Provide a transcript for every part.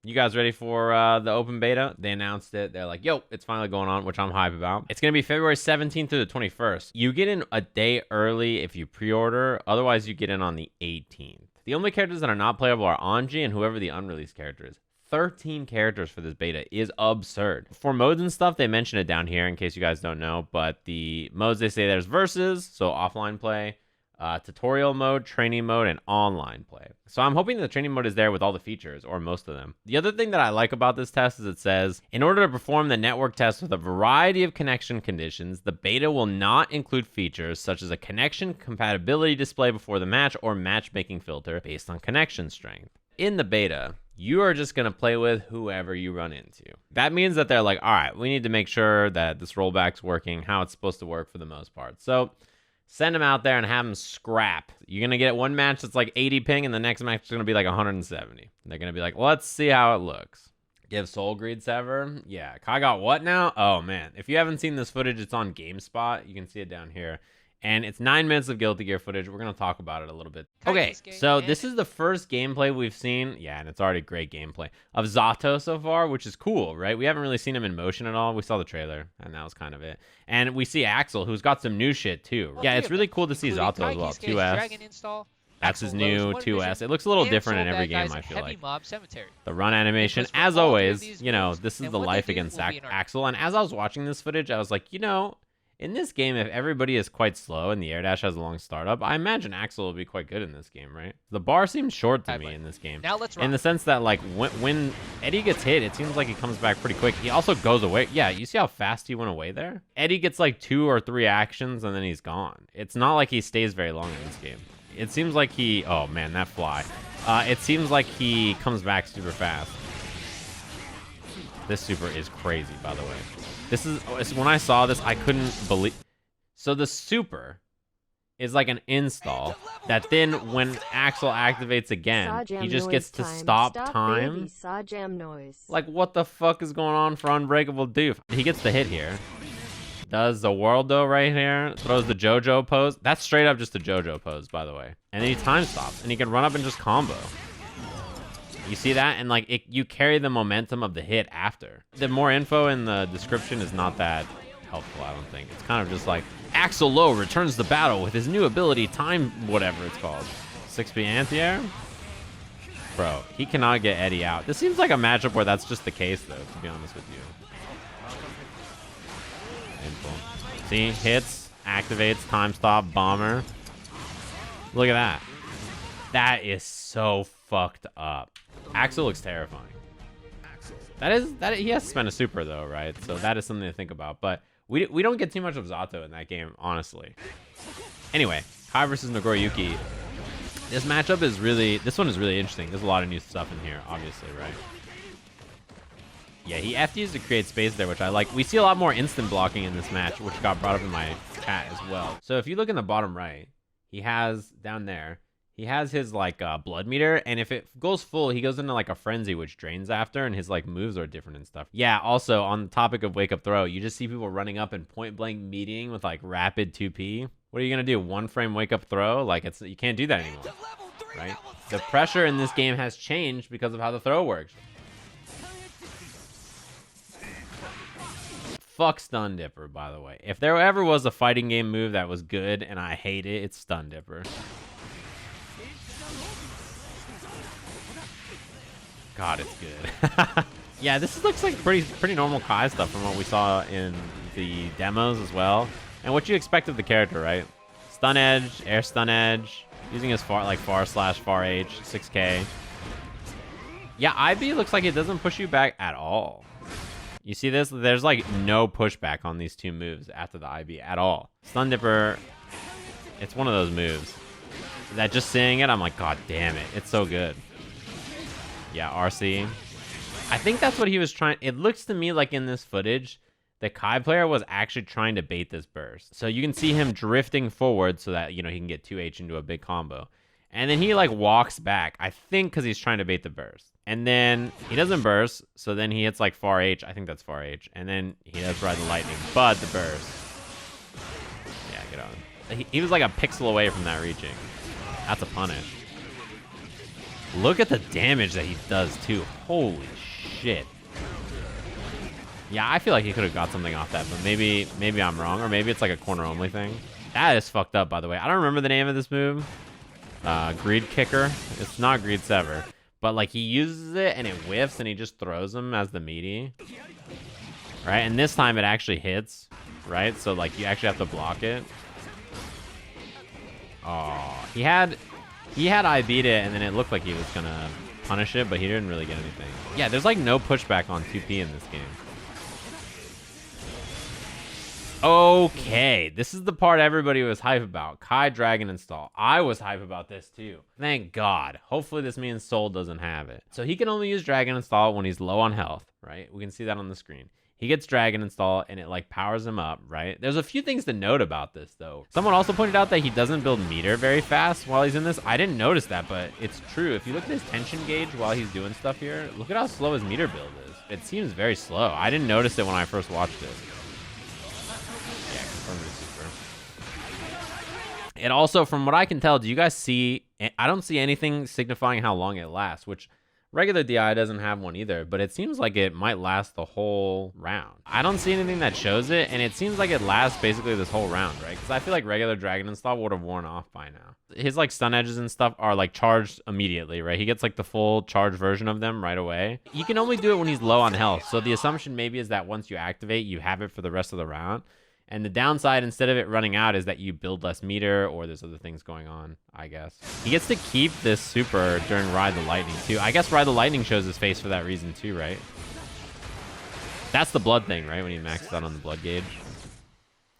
You guys ready for the open beta? They announced it. They're like, yo, it's finally going on, which I'm hype about. It's going to be February 17th through the 21st. You get in a day early if you pre-order. Otherwise, you get in on the 18th. The only characters that are not playable are Anji and whoever the unreleased character is. 13 characters for this beta is absurd. For modes and stuff, they mention it down here in case you guys don't know. But the modes, they say there's versus, so offline play, tutorial mode, training mode, and online play. So I'm hoping the training mode is there with all the features, or most of them. The other thing that I like about this test is it says, in order to perform the network test with a variety of connection conditions, the beta will not include features such as a connection compatibility display before the match or matchmaking filter based on connection strength. In the beta, you are just going to play with whoever you run into. That means that they're like, all right, we need to make sure that this rollback's working, how it's supposed to work for the most part. So send them out there and have them scrap. You're going to get one match that's like 80 ping, and the next match is going to be like 170. They're going to be like, let's see how it looks. Give Soul Greed Sever. Yeah, Kai got what now? Oh, man. If you haven't seen this footage, it's on GameSpot. You can see it down here. And it's 9 minutes of Guilty Gear footage. We're going to talk about it a little bit. Okay, so this is the first gameplay we've seen. Yeah, and it's already great gameplay of Zato so far, which is cool, right? We haven't really seen him in motion at all. We saw the trailer, and that was kind of it. And we see Axl, who's got some new shit, too. Yeah, it's really cool to see Zato as well. 2S. That's his new 2S. It looks a little different in every game, I feel like. The run animation, as always, you know, this is the life against Axl. And as I was watching this footage, I was like, you know, in this game, if everybody is quite slow and the air dash has a long startup, I imagine Axl will be quite good in this game, right? The bar seems short to me in this game. Now let's run. In the sense that, like, when Eddie gets hit, it seems like he comes back pretty quick. He also goes away. Yeah, you see how fast he went away there? Eddie gets, like, 2 or 3 actions, and then he's gone. It's not like he stays very long in this game. It seems like he... Oh, man, that fly. It seems like he comes back super fast. This super is crazy, by the way. This is when I saw this, I couldn't believe. So the super is like an install that then when Axl activates again, Sajam he just gets to stop time. Sajam noise. Like, what the fuck is going on for Unbreakable Doof? He gets the hit here. Does the Warud-low right here. Throws the JoJo pose. That's straight up just a JoJo pose, by the way. And then he time stops, and he can run up and just combo. You see that? And like you carry the momentum of the hit after. The more info in the description is not that helpful, I don't think. It's kind of just like, Axl Low returns the battle with his new ability, time whatever it's called. 6B anti-air? Bro, he cannot get Eddie out. This seems like a matchup where that's just the case, though, to be honest with you. Info. See? Hits, activates, time stop, bomber. Look at that. That is so fucked up. Axl looks terrifying. He has to spend a super though, right? So that is something to think about. But we don't get too much of Zato in that game, honestly. Anyway, Kai versus Nagoriyuki. This matchup is this one is really interesting. There's a lot of new stuff in here, obviously, right? Yeah, he FDs to create space there, which I like. We see a lot more instant blocking in this match, which got brought up in my chat as well. So if you look in the bottom right, he has down there, he has his like blood meter, and if it goes full, he goes into like a frenzy, which drains after, and his like moves are different and stuff. Yeah, also on the topic of wake up throw, you just see people running up and point blank meeting with like rapid 2P. What are you gonna do? 1 frame wake up throw? Like you can't do that anymore, right? The pressure in this game has changed because of how the throw works. Fuck Stun Dipper, by the way. If there ever was a fighting game move that was good and I hate it, it's Stun Dipper. God, it's good. Yeah, this looks like pretty normal Kai stuff from what we saw in the demos as well. And what you expect of the character, right? Stun edge, air stun edge, using his far H, 6K. Yeah, IB looks like it doesn't push you back at all. You see this? There's like no pushback on these two moves after the IB at all. Stun Dipper, it's one of those moves that just seeing it, I'm like, God damn it, it's so good. Yeah, RC. I think that's what he was trying. It looks to me like in this footage, the Kai player was actually trying to bait this burst. So you can see him drifting forward so that, you know, he can get 2H into a big combo. And then he like walks back, I think because he's trying to bait the burst. And then he doesn't burst, so then he hits like far H. I think that's far H. And then he does ride the lightning, but the burst. Yeah, get on. He was like a pixel away from that reaching. That's a punish. Look at the damage that he does, too. Holy shit. Yeah, I feel like he could have got something off that, but maybe I'm wrong, or maybe it's like a corner-only thing. That is fucked up, by the way. I don't remember the name of this move. Greed Kicker. It's not Greed Sever. But, like, he uses it, and it whiffs, and he just throws him as the meaty. Right? And this time it actually hits. Right? So, like, you actually have to block it. Oh. He had I beat it, and then it looked like he was gonna punish it, but he didn't really get anything. Yeah, there's, like, no pushback on 2P in this game. Okay, this is the part everybody was hype about. Kai Dragon Install. I was hype about this too. Thank God. Hopefully this means Soul doesn't have it. So he can only use Dragon Install when he's low on health, right? We can see that on the screen. He gets Dragon Install and it like powers him up, right? There's a few things to note about this though. Someone also pointed out that he doesn't build meter very fast while he's in this. I didn't notice that, but it's true. If you look at his tension gauge while he's doing stuff here, look at how slow his meter build is. It seems very slow. I didn't notice it when I first watched it. It also, from what I can tell, do you guys see, I don't see anything signifying how long it lasts, which regular DI doesn't have one either, but it seems like it might last the whole round. I don't see anything that shows it, and it seems like it lasts basically this whole round, right? Because I feel like regular Dragon Install would have worn off by now. His like stun edges and stuff are like charged immediately, right? He gets like the full charge version of them right away. You can only do it when he's low on health, so the assumption maybe is that once you activate, you have it for the rest of the round. And the downside, instead of it running out, is that you build less meter, or there's other things going on, I guess. He gets to keep this super during Ride the Lightning, too. I guess Ride the Lightning shows his face for that reason, too, right? That's the blood thing, right? When he maxes out on the blood gauge.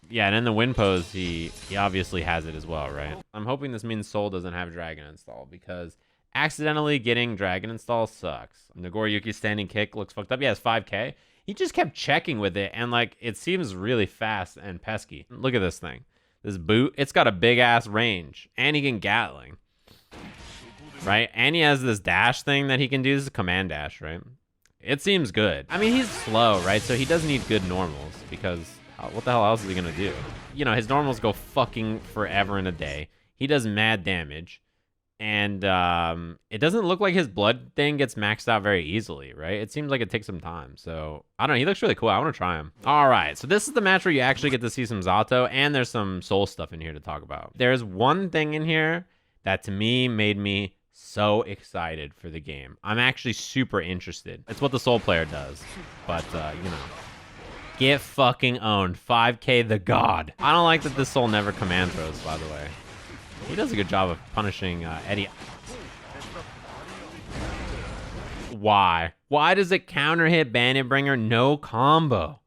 Yeah, and in the win pose, he obviously has it as well, right? I'm hoping this means Soul doesn't have Dragon Install, because accidentally getting Dragon Install sucks. Nagoriyuki's standing kick looks fucked up. Yeah, it's 5K. He just kept checking with it, and, like, it seems really fast and pesky. Look at this thing. This boot, it's got a big-ass range, and he can Gatling. Right? And he has this dash thing that he can do. This is a command dash, right? It seems good. I mean, he's slow, right? So he does need good normals, because what the hell else is he gonna do? You know, his normals go fucking forever in a day. He does mad damage. And it doesn't look like his blood thing gets maxed out very easily, right? It seems like it takes some time. So, I don't know. He looks really cool. I want to try him. All right. So, this is the match where you actually get to see some Zato. And there's some Soul stuff in here to talk about. There's one thing in here that, to me, made me so excited for the game. I'm actually super interested. It's what the Soul player does. But, you know. Get fucking owned. 5K the God. I don't like that this Soul never command throws, by the way. He does a good job of punishing Eddie. Why? Why does it counter hit Bandit Bringer? No combo.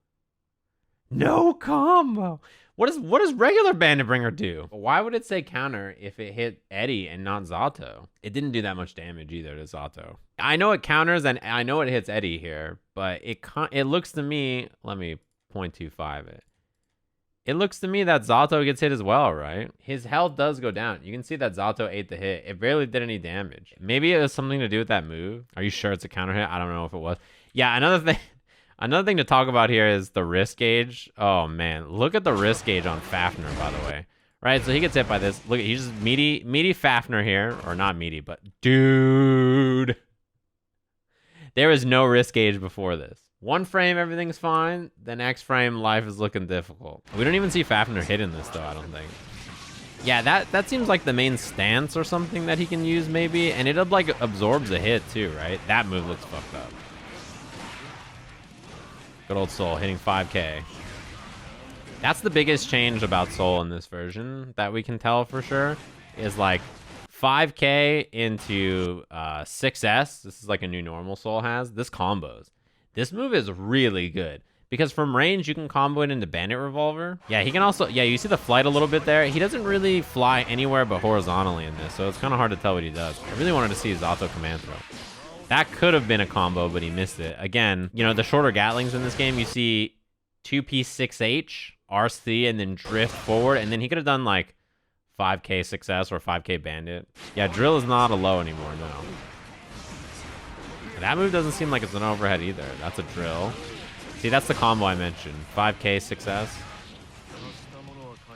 No combo. What does regular Bandit Bringer do? Why would it say counter if it hit Eddie and not Zato? It didn't do that much damage either to Zato. I know it counters and I know it hits Eddie here, but it looks to me, let me 0.25 it. It looks to me that Zato gets hit as well, right? His health does go down. You can see that Zato ate the hit. It barely did any damage. Maybe it has something to do with that move. Are you sure it's a counter hit? I don't know if it was. Yeah, another thing to talk about here is the risk gauge. Oh, man. Look at the risk gauge on Fafnir, by the way. Right, so he gets hit by this. Look, he's just meaty Fafnir here. Or not meaty, but dude. There is no risk gauge before this. One frame, everything's fine. The next frame, life is looking difficult. We don't even see Fafnir hit in this, though, I don't think. Yeah, that seems like the main stance or something that he can use, maybe. And it, like, absorbs a hit, too, right? That move looks fucked up. Good old Soul hitting 5K. That's the biggest change about Soul in this version that we can tell for sure. Is, like, 5K into 6S. This is, like, a new normal Soul has. This combos. This move is really good because from range, you can combo it into Bandit Revolver. Yeah, he can also, yeah, you see the flight a little bit there. He doesn't really fly anywhere but horizontally in this, so it's kind of hard to tell what he does. I really wanted to see his Zato command throw. That could have been a combo, but he missed it. Again, you know, the shorter Gatlings in this game, you see 2P6H, RC, and then drift forward, and then he could have done like 5K success or 5K Bandit. Yeah, Drill is not a low anymore, no. That move doesn't seem like it's an overhead either. That's a drill. See, that's the combo I mentioned. 5K success.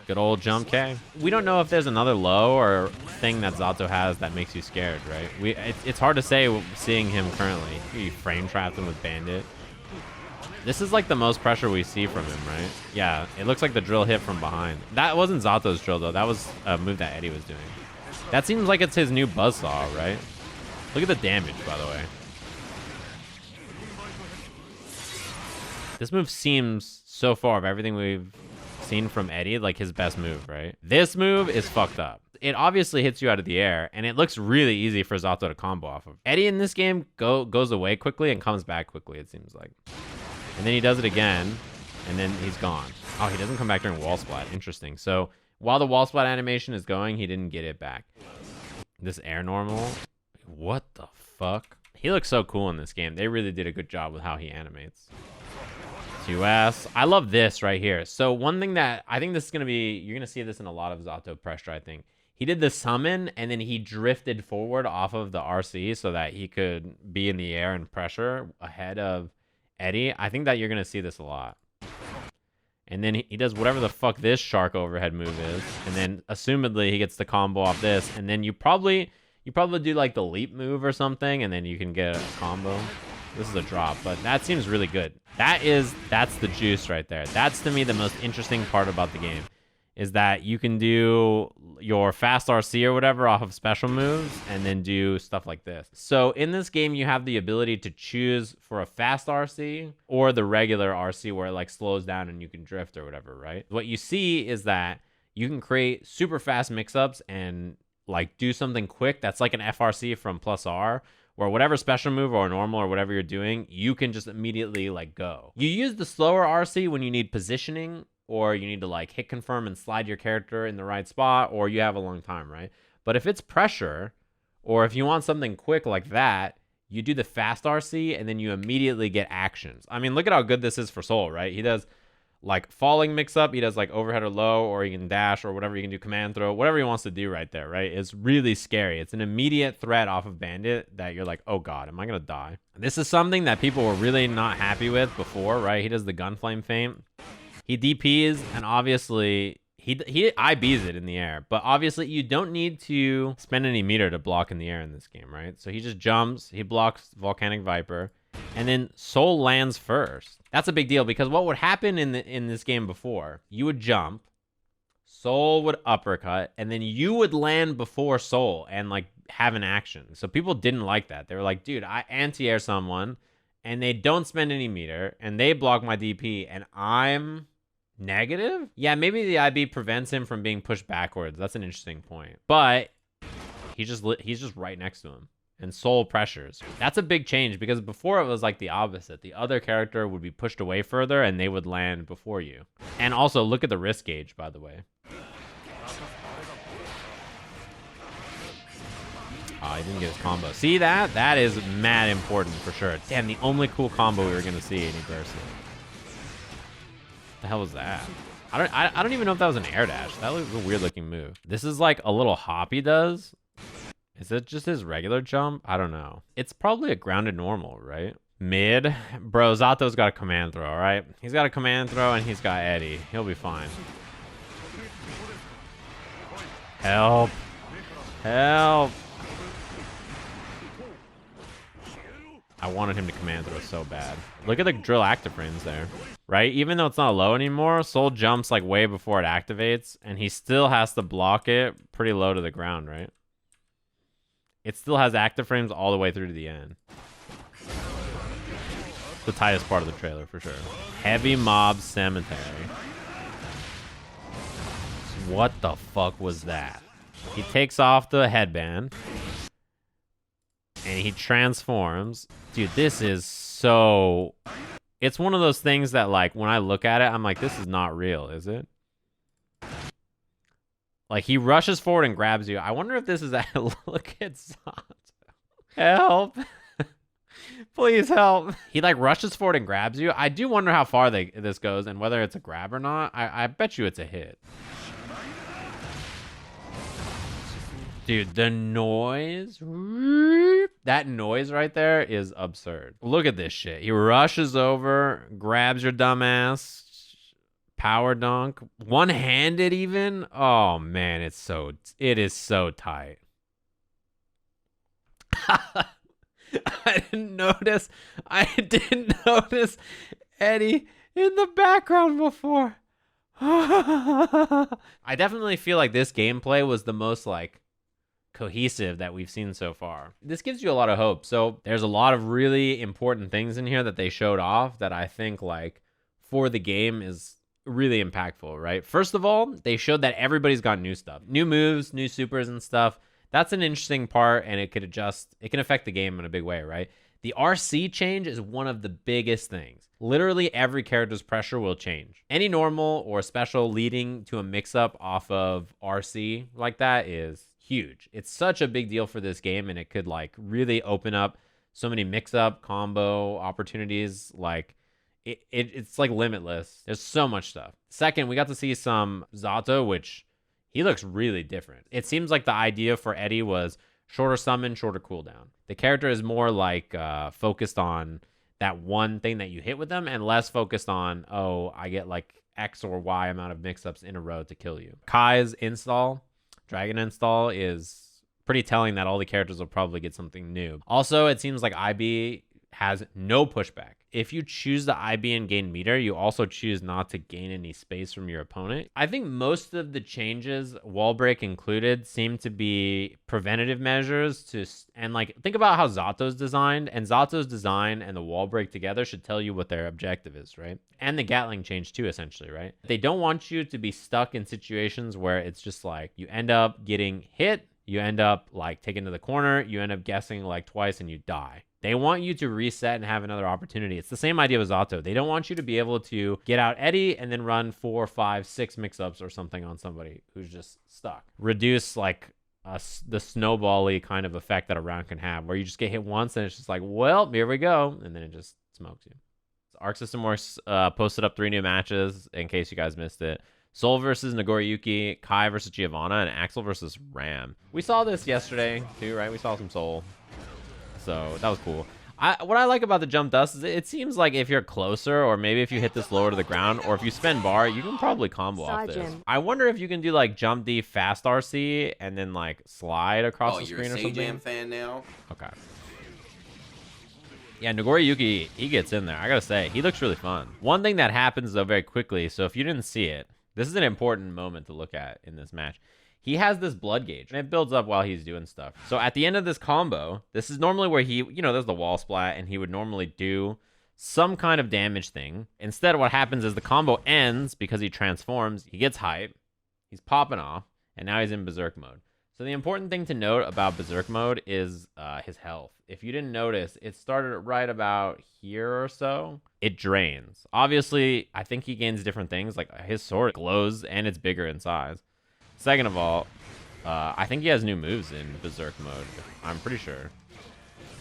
Good old jump K. We don't know if there's another low or thing that Zato has that makes you scared, right? It's hard to say seeing him currently. You frame trapped him with Bandit. This is like the most pressure we see from him, right? Yeah, it looks like the drill hit from behind. That wasn't Zato's drill, though. That was a move that Eddie was doing. That seems like it's his new buzzsaw, right? Look at the damage, by the way. This move seems, so far, of everything we've seen from Eddie, like his best move, right? This move is fucked up. It obviously hits you out of the air, and it looks really easy for Zato to combo off of. Eddie in this game goes away quickly and comes back quickly, it seems like. And then he does it again, and then he's gone. Oh, he doesn't come back during wall splat. Interesting. So while the wall splat animation is going, he didn't get it back. This air normal. What the fuck? He looks so cool in this game. They really did a good job with how he animates. 2S. I love this right here. So one thing that I think this is going to be, you're going to see this in a lot of Zato pressure, I think. He did the summon, and then he drifted forward off of the RC so that he could be in the air and pressure ahead of Eddie. I think that you're going to see this a lot. And then he does whatever the fuck this shark overhead move is. And then, assumedly, he gets the combo off this. And then you probably do, like, the leap move or something, and then you can get a combo. This is a drop, but that seems really good. That's the juice right there. That's, to me, the most interesting part about the game, is that you can do your fast RC or whatever off of special moves and then do stuff like this. So in this game, you have the ability to choose for a fast RC or the regular RC where it like slows down and you can drift or whatever, right? What you see is that you can create super fast mix-ups and like do something quick that's like an FRC from plus R, where whatever special move or normal or whatever you're doing, you can just immediately like go. You use the slower RC when you need positioning, or you need to like hit confirm and slide your character in the right spot, or you have a long time, right? But if it's pressure, or if you want something quick like that, you do the fast RC and then you immediately get actions. I mean, look at how good this is for Soul, right? He does like falling mix up, he does like overhead or low, or he can dash or whatever, you can do command throw, whatever he wants to do right there, right? It's really scary. It's an immediate threat off of Bandit that you're like, oh god, am I gonna die? This is something that people were really not happy with before, right? He does the gunflame feint. He DPs, and obviously, he IBs it in the air. But obviously, you don't need to spend any meter to block in the air in this game, right? So he just jumps, he blocks Volcanic Viper, and then Soul lands first. That's a big deal, because what would happen in this game before, you would jump, Soul would uppercut, and then you would land before Soul and, like, have an action. So people didn't like that. They were like, dude, I anti-air someone, and they don't spend any meter, and they block my DP, and I'm negative? Yeah, maybe the IB prevents him from being pushed backwards. That's an interesting point. But he's just right next to him. And Soul pressures. That's a big change, because before it was like the opposite. The other character would be pushed away further and they would land before you. And also, look at the risk gauge, by the way. Oh, he didn't get his combo. See that? That is mad important for sure. Damn, the only cool combo we were going to see in person. The hell was that? I don't even know if that was an air dash. That was a weird looking move. This is like a little hop he does. Is it just his regular jump? I don't know. It's probably a grounded normal, right? Mid. Bro, Zato's got a command throw, all right? He's got a command throw and he's got Eddie. He'll be fine. Help. Help. I wanted him to command throw so bad. Look at the drill active frames there, right? Even though it's not low anymore, Soul jumps like way before it activates, and he still has to block it pretty low to the ground, right? It still has active frames all the way through to the end. The tightest part of the trailer, for sure. Heavy Mob Cemetery. What the fuck was that? He takes off the headband. And he transforms. Dude, this is so... It's one of those things that, like, when I look at it, I'm like, this is not real, is it? Like, he rushes forward and grabs you. I wonder if this is... Look at Zato. Help. Please help. He, like, rushes forward and grabs you. I do wonder how far this goes and whether it's a grab or not. I bet you it's a hit. Dude, the noise. That noise right there is absurd. Look at this shit. He rushes over, grabs your dumbass, Power dunk. One-handed even. Oh, man. It is so tight. I didn't notice Eddie in the background before. I definitely feel like this gameplay was the most like cohesive that we've seen so far. This gives you a lot of hope. So there's a lot of really important things in here that they showed off that I think like for the game is really impactful, right? First of all, they showed that everybody's got new stuff, new moves, new supers and stuff. That's an interesting part, and it can affect the game in a big way, right? The RC change is one of the biggest things. Literally every character's pressure will change. Any normal or special leading to a mix-up off of RC like that is huge. It's such a big deal for this game, and it could like really open up so many mix-up combo opportunities. Like it's like limitless. There's so much stuff. Second, we got to see some Zato, which he looks really different. It seems like the idea for Eddie was shorter summon, shorter cooldown. The character is more like focused on that one thing that you hit with them and less focused on, oh, I get like X or Y amount of mix-ups in a row to kill you. Kai's install, Dragon install, is pretty telling that all the characters will probably get something new. Also, it seems like IB has no pushback. If you choose the IB and gain meter, you also choose not to gain any space from your opponent. I think most of the changes, wall break included, seem to be preventative measures and like think about how Zato's designed, and Zato's design and the wall break together should tell you what their objective is, right? And the Gatling change too, essentially, right? They don't want you to be stuck in situations where it's just like you end up getting hit, you end up like taken to the corner, you end up guessing like twice and you die. They want you to reset and have another opportunity. It's the same idea with Zato. They don't want you to be able to get out Eddie and then run 4, 5, 6 mix-ups or something on somebody who's just stuck. Reduce like the snowball-y kind of effect that a round can have, where you just get hit once and it's just like, well, here we go, and then it just smokes you. Arc System Works posted up 3 new matches in case you guys missed it. Soul versus Nagoriyuki, Kai versus Giovanna, and Axl versus Ram. We saw this yesterday too, right? We saw some Soul. So that was cool. What I like about the jump dust is it seems like if you're closer, or maybe if you hit this lower to the ground, or if you spend bar, you can probably combo off this. I wonder if you can do like jump D fast RC and then like slide across the screen or something. Oh, you're a Sajam fan now? Okay. Yeah, Nagoriyuki, he gets in there. I gotta say, he looks really fun. One thing that happens though very quickly, so if you didn't see it, this is an important moment to look at in this match. He has this blood gauge, and it builds up while he's doing stuff. So at the end of this combo, this is normally where he, there's the wall splat, and he would normally do some kind of damage thing. Instead, what happens is the combo ends because he transforms, he gets hype, he's popping off, and now he's in Berserk mode. So the important thing to note about Berserk mode is his health. If you didn't notice, it started right about here or so. It drains. Obviously, I think he gains different things, like his sword glows, and it's bigger in size. Second of all, I think he has new moves in Berserk mode. I'm pretty sure.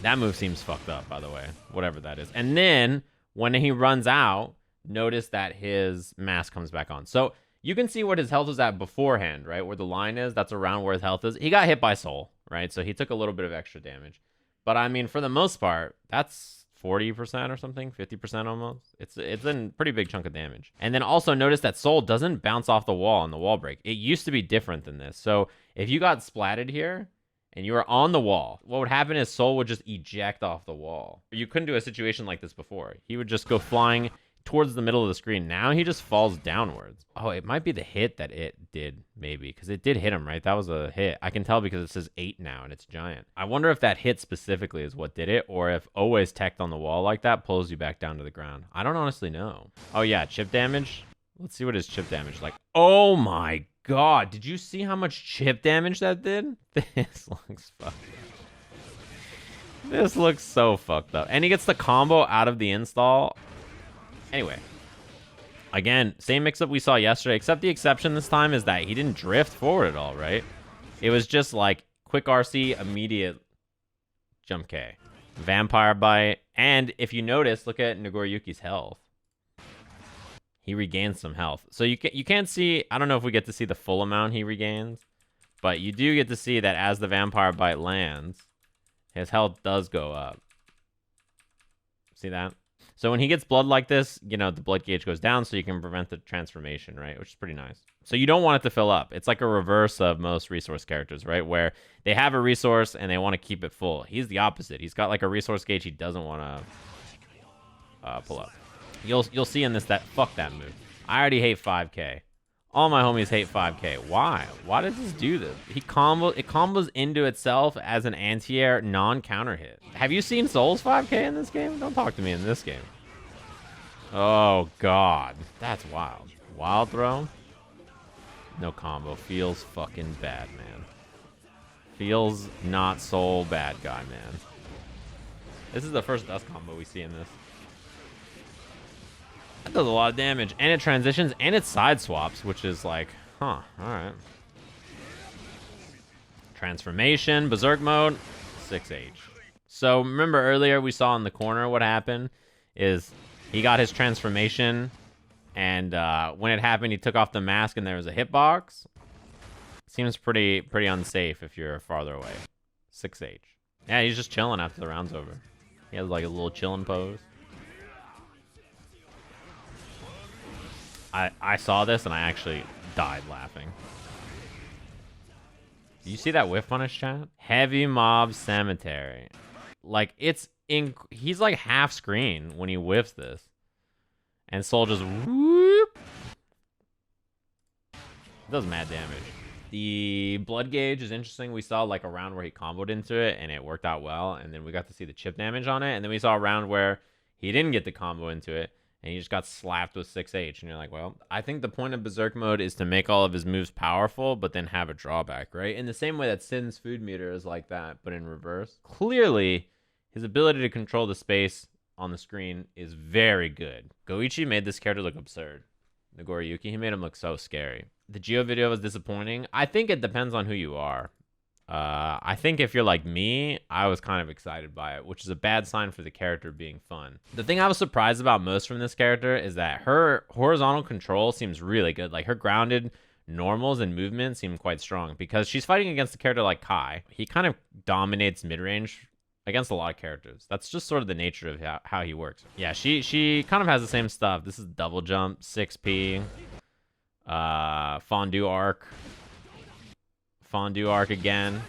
That move seems fucked up, by the way. Whatever that is. And then, when he runs out, notice that his mask comes back on. So, you can see what his health was at beforehand, right? Where the line is, that's around where his health is. He got hit by Soul, right? So, he took a little bit of extra damage. But, I mean, for the most part, that's 40% or something, 50% almost. It's a pretty big chunk of damage. And then also notice that Soul doesn't bounce off the wall on the wall break. It used to be different than this. So if you got splatted here and you were on the wall, what would happen is Soul would just eject off the wall. You couldn't do a situation like this before. He would just go flying towards the middle of the screen. Now he just falls downwards. Oh, it might be the hit that it did, maybe, because it did hit him, right? That was a hit. I can tell because it says 8 now and it's giant. I wonder if that hit specifically is what did it, or if always teched on the wall like that pulls you back down to the ground. I don't honestly know. Oh yeah, chip damage. Let's see what his chip damage is like. Oh my god, did you see how much chip damage that did? This looks fucked up. This looks so fucked up. And he gets the combo out of the install. Anyway, again, same mix-up we saw yesterday, except the exception this time is that he didn't drift forward at all, right? It was just like quick RC, immediate jump K. Vampire Bite, and if you notice, look at Nagoriyuki's health. He regains some health. So you can't see, I don't know if we get to see the full amount he regains, but you do get to see that as the Vampire Bite lands, his health does go up. See that? So when he gets blood like this, you know, the blood gauge goes down so you can prevent the transformation, right? Which is pretty nice. So you don't want it to fill up. It's like a reverse of most resource characters, right? Where they have a resource and they want to keep it full. He's the opposite. He's got like a resource gauge he doesn't want to pull up. You'll see in this that fuck that move. I already hate 5K. All my homies hate 5K. Why? Why does this do this? It combos into itself as an anti-air non-counter hit. Have you seen Souls 5K in this game? Don't talk to me in this game. Oh, God. That's wild. Wild throw? No combo. Feels fucking bad, man. Feels not so bad, guy, man. This is the first dust combo we see in this. That does a lot of damage, and it transitions, and it side swaps, which is like, huh, alright. Transformation, Berserk mode, 6H. So remember earlier we saw in the corner what happened is he got his transformation, and when it happened, he took off the mask and there was a hitbox. Seems pretty unsafe if you're farther away. 6H. Yeah, he's just chilling after the round's over. He has like a little chilling pose. I saw this and I actually died laughing. Do you see that whiff punish, chat? Heavy mob cemetery. Like he's like half screen when he whiffs this. And Soul just whoop. It does mad damage. The blood gauge is interesting. We saw like a round where he comboed into it and it worked out well. And then we got to see the chip damage on it. And then we saw a round where he didn't get the combo into it. And he just got slapped with 6H. And you're like, well, I think the point of Berserk mode is to make all of his moves powerful, but then have a drawback, right? In the same way that Sin's food meter is like that, but in reverse. Clearly, his ability to control the space on the screen is very good. Goichi made this character look absurd. Nagoriyuki, he made him look so scary. The Geo video was disappointing. I think it depends on who you are. I think if you're like me, I was kind of excited by it, which is a bad sign for the character being fun. The thing I was surprised about most from this character is that her horizontal control seems really good. Like her grounded normals and movement seem quite strong because she's fighting against a character like Kai. He kind of dominates mid-range against a lot of characters. That's just sort of the nature of how he works. Yeah, she kind of has the same stuff. This is double jump, 6P, fondue arc. Fondue arc again,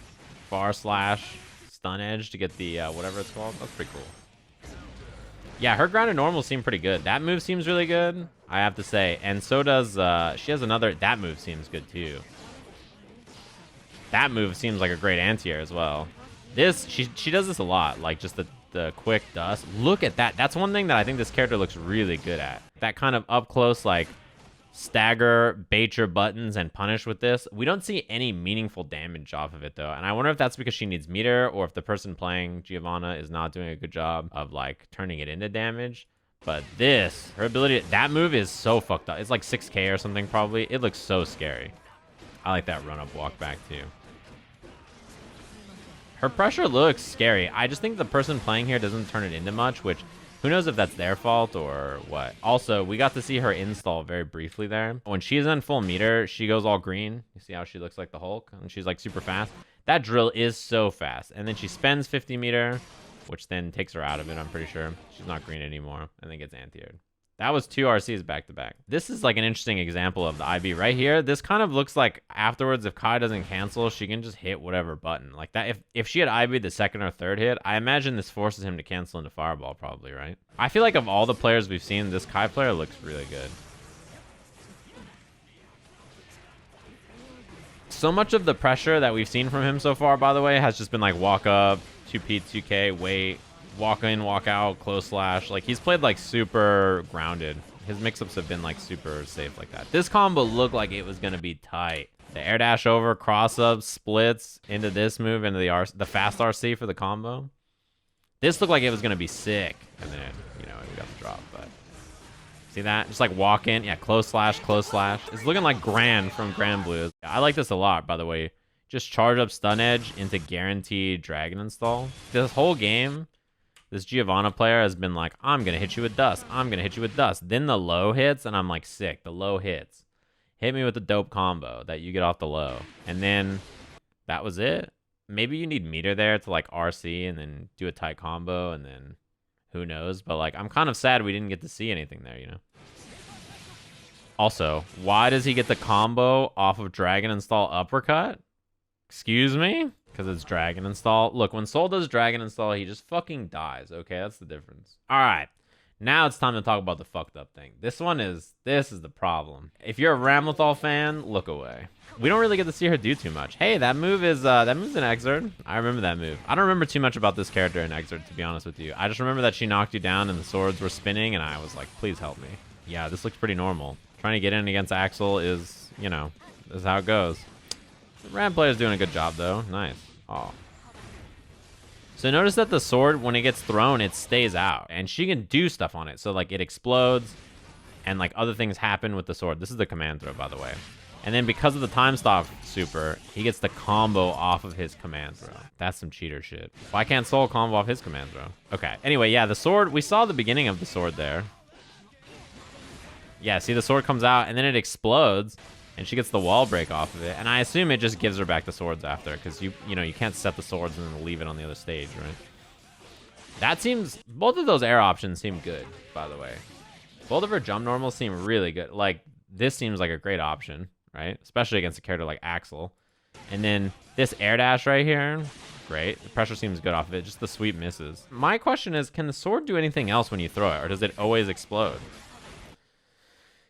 far slash, stun edge to get the whatever it's called. That's pretty cool. Yeah, her grounded normals seem pretty good. That move seems really good, I have to say. And so does, she has another, that move seems good too. That move seems like a great anti-air as well. This, she does this a lot, like just the quick dust. Look at that. That's one thing that I think this character looks really good at. That kind of up close, like, stagger, bait your buttons, and punish with this. We don't see any meaningful damage off of it, though. And I wonder if that's because she needs meter or if the person playing Giovanna is not doing a good job of, like, turning it into damage. But this, her ability, that move is so fucked up. It's like 6K or something, probably. It looks so scary. I like that run-up walk back, too. Her pressure looks scary. I just think the person playing here doesn't turn it into much, which... who knows if that's their fault or what. Also, we got to see her install very briefly there. When she's in full meter, she goes all green. You see how she looks like the Hulk? And she's like super fast. That drill is so fast. And then she spends 50 meter, which then takes her out of it, I'm pretty sure. She's not green anymore. And then gets anti-aired. That was 2 RCs back to back. This is like an interesting example of the IB right here. This kind of looks like afterwards, if Kai doesn't cancel, she can just hit whatever button. Like that, if she had IB'd the second or third hit, I imagine this forces him to cancel into Fireball probably, right? I feel like of all the players we've seen, this Kai player looks really good. So much of the pressure that we've seen from him so far, by the way, has just been like walk up, 2P, 2K, wait, walk in, walk out, close slash. Like, he's played, like, super grounded. His mix-ups have been, like, super safe like that. This combo looked like it was going to be tight. The air dash over, cross-up, splits into this move, into the fast RC for the combo. This looked like it was going to be sick. And then, you know, we got the drop, but... see that? Just, like, walk in. Yeah, close slash, close slash. It's looking like Grand from Grand Blue. I like this a lot, by the way. Just charge up stun edge into guaranteed dragon install. This whole game... this Giovanna player has been like, I'm going to hit you with dust. I'm going to hit you with dust. Then the low hits, and I'm like, sick. The low hits. Hit me with the dope combo that you get off the low. And then that was it. Maybe you need meter there to, like, RC and then do a tight combo. And then who knows? But like, I'm kind of sad we didn't get to see anything there, you know? Also, why does he get the combo off of Dragon Install Uppercut? Excuse me? Because it's Dragon Install. Look, when Soul does Dragon Install, he just fucking dies, okay? That's the difference. All right. Now it's time to talk about the fucked up thing. This is the problem. If you're a Ramlethal fan, look away. We don't really get to see her do too much. Hey, that move's in Exert. I remember that move. I don't remember too much about this character in Exert, to be honest with you. I just remember that she knocked you down and the swords were spinning, and I was like, please help me. Yeah, this looks pretty normal. Trying to get in against Axl is, you know, this is how it goes. The Ram player's doing a good job, though. Nice. Oh. So notice that the sword, when it gets thrown, it stays out. And she can do stuff on it. So, like, it explodes, and, like, other things happen with the sword. This is the command throw, by the way. And then because of the time stop super, he gets the combo off of his command throw. That's some cheater shit. Why can't Soul combo off his command throw? Okay. Anyway, yeah, the sword, we saw the beginning of the sword there. Yeah, see, the sword comes out, and then it explodes, and she gets the wall break off of it. And I assume it just gives her back the swords after, because you know, you can't set the swords and then leave it on the other stage, right? That seems, both of those air options seem good, by the way. Both of her jump normals seem really good. Like, this seems like a great option, right? Especially against a character like Axl. And then this air dash right here, great. The pressure seems good off of it, just the sweep misses. My question is, can the sword do anything else when you throw it, or does it always explode?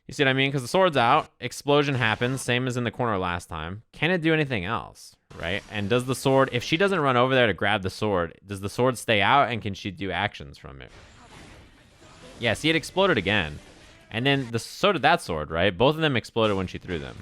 You see what I mean? Because the sword's out, explosion happens, same as in the corner last time. Can it do anything else, right? And does the sword, if she doesn't run over there to grab the sword, does the sword stay out, and can she do actions from it? Yeah, see, it exploded again. And then so did that sword, right? Both of them exploded when she threw them.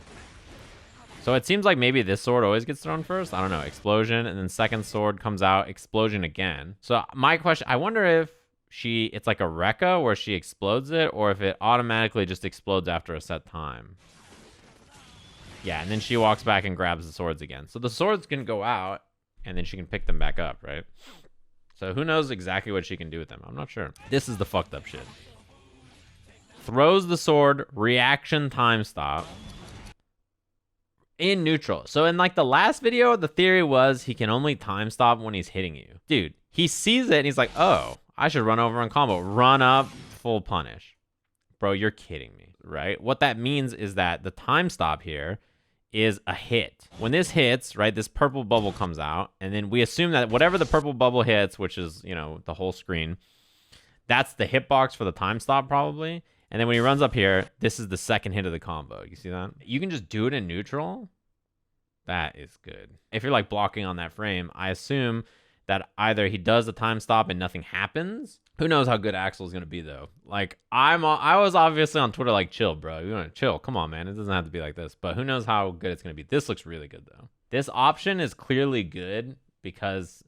So it seems like maybe this sword always gets thrown first. I don't know. Explosion, and then second sword comes out, explosion again. So my question, I wonder if it's like a Rekka where she explodes it, or if it automatically just explodes after a set time. Yeah, and then she walks back and grabs the swords again. So the swords can go out, and then she can pick them back up, right? So who knows exactly what she can do with them? I'm not sure. This is the fucked up shit. Throws the sword, reaction time stop. In neutral. So in like the last video, the theory was he can only time stop when he's hitting you. Dude, he sees it and he's like, oh, I should run over and combo. Run up, full punish. Bro, you're kidding me, right? What that means is that the time stop here is a hit. When this hits, right, this purple bubble comes out, and then we assume that whatever the purple bubble hits, which is, you know, the whole screen, that's the hitbox for the time stop probably. And then when he runs up here, this is the second hit of the combo. You see that? You can just do it in neutral. That is good. If you're like blocking on that frame, I assume that either he does the time stop and nothing happens. Who knows how good Axl is going to be, though. Like, I was obviously on Twitter like, chill, bro. You want to chill. Come on, man. It doesn't have to be like this. But who knows how good it's going to be. This looks really good, though. This option is clearly good because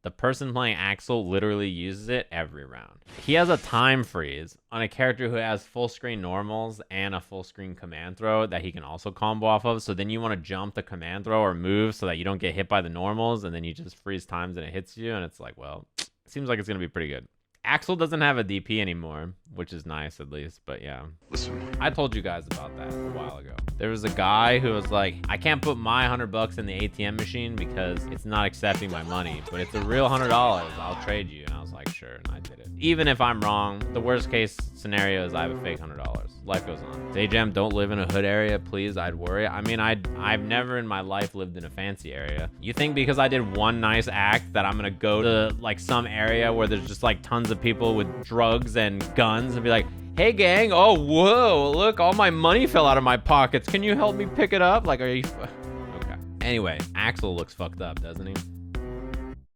the person playing Axl literally uses it every round. He has a time freeze on a character who has full screen normals and a full screen command throw that he can also combo off of. So then you want to jump the command throw or move so that you don't get hit by the normals, and then you just freeze times and it hits you, and it's like, well, it seems like it's going to be pretty good. Axl doesn't have a DP anymore, which is nice at least, but yeah. Listen, I told you guys about that a while ago. There was a guy who was like, I can't put my $100 in the ATM machine because it's not accepting my money, but it's a real $100. I'll trade you. And I was like, sure, and I did it. Even if I'm wrong, the worst case scenario is I have a fake $100. Life goes on. Sajam, don't live in a hood area, please. I'd worry. I mean, I've never in my life lived in a fancy area. You think because I did one nice act that I'm gonna go to like some area where there's just like tons of people with drugs and guns and be like, hey gang, oh whoa, look, all my money fell out of my pockets. Can you help me pick it up? Like, are you... Okay. Anyway, Axl looks fucked up, doesn't he?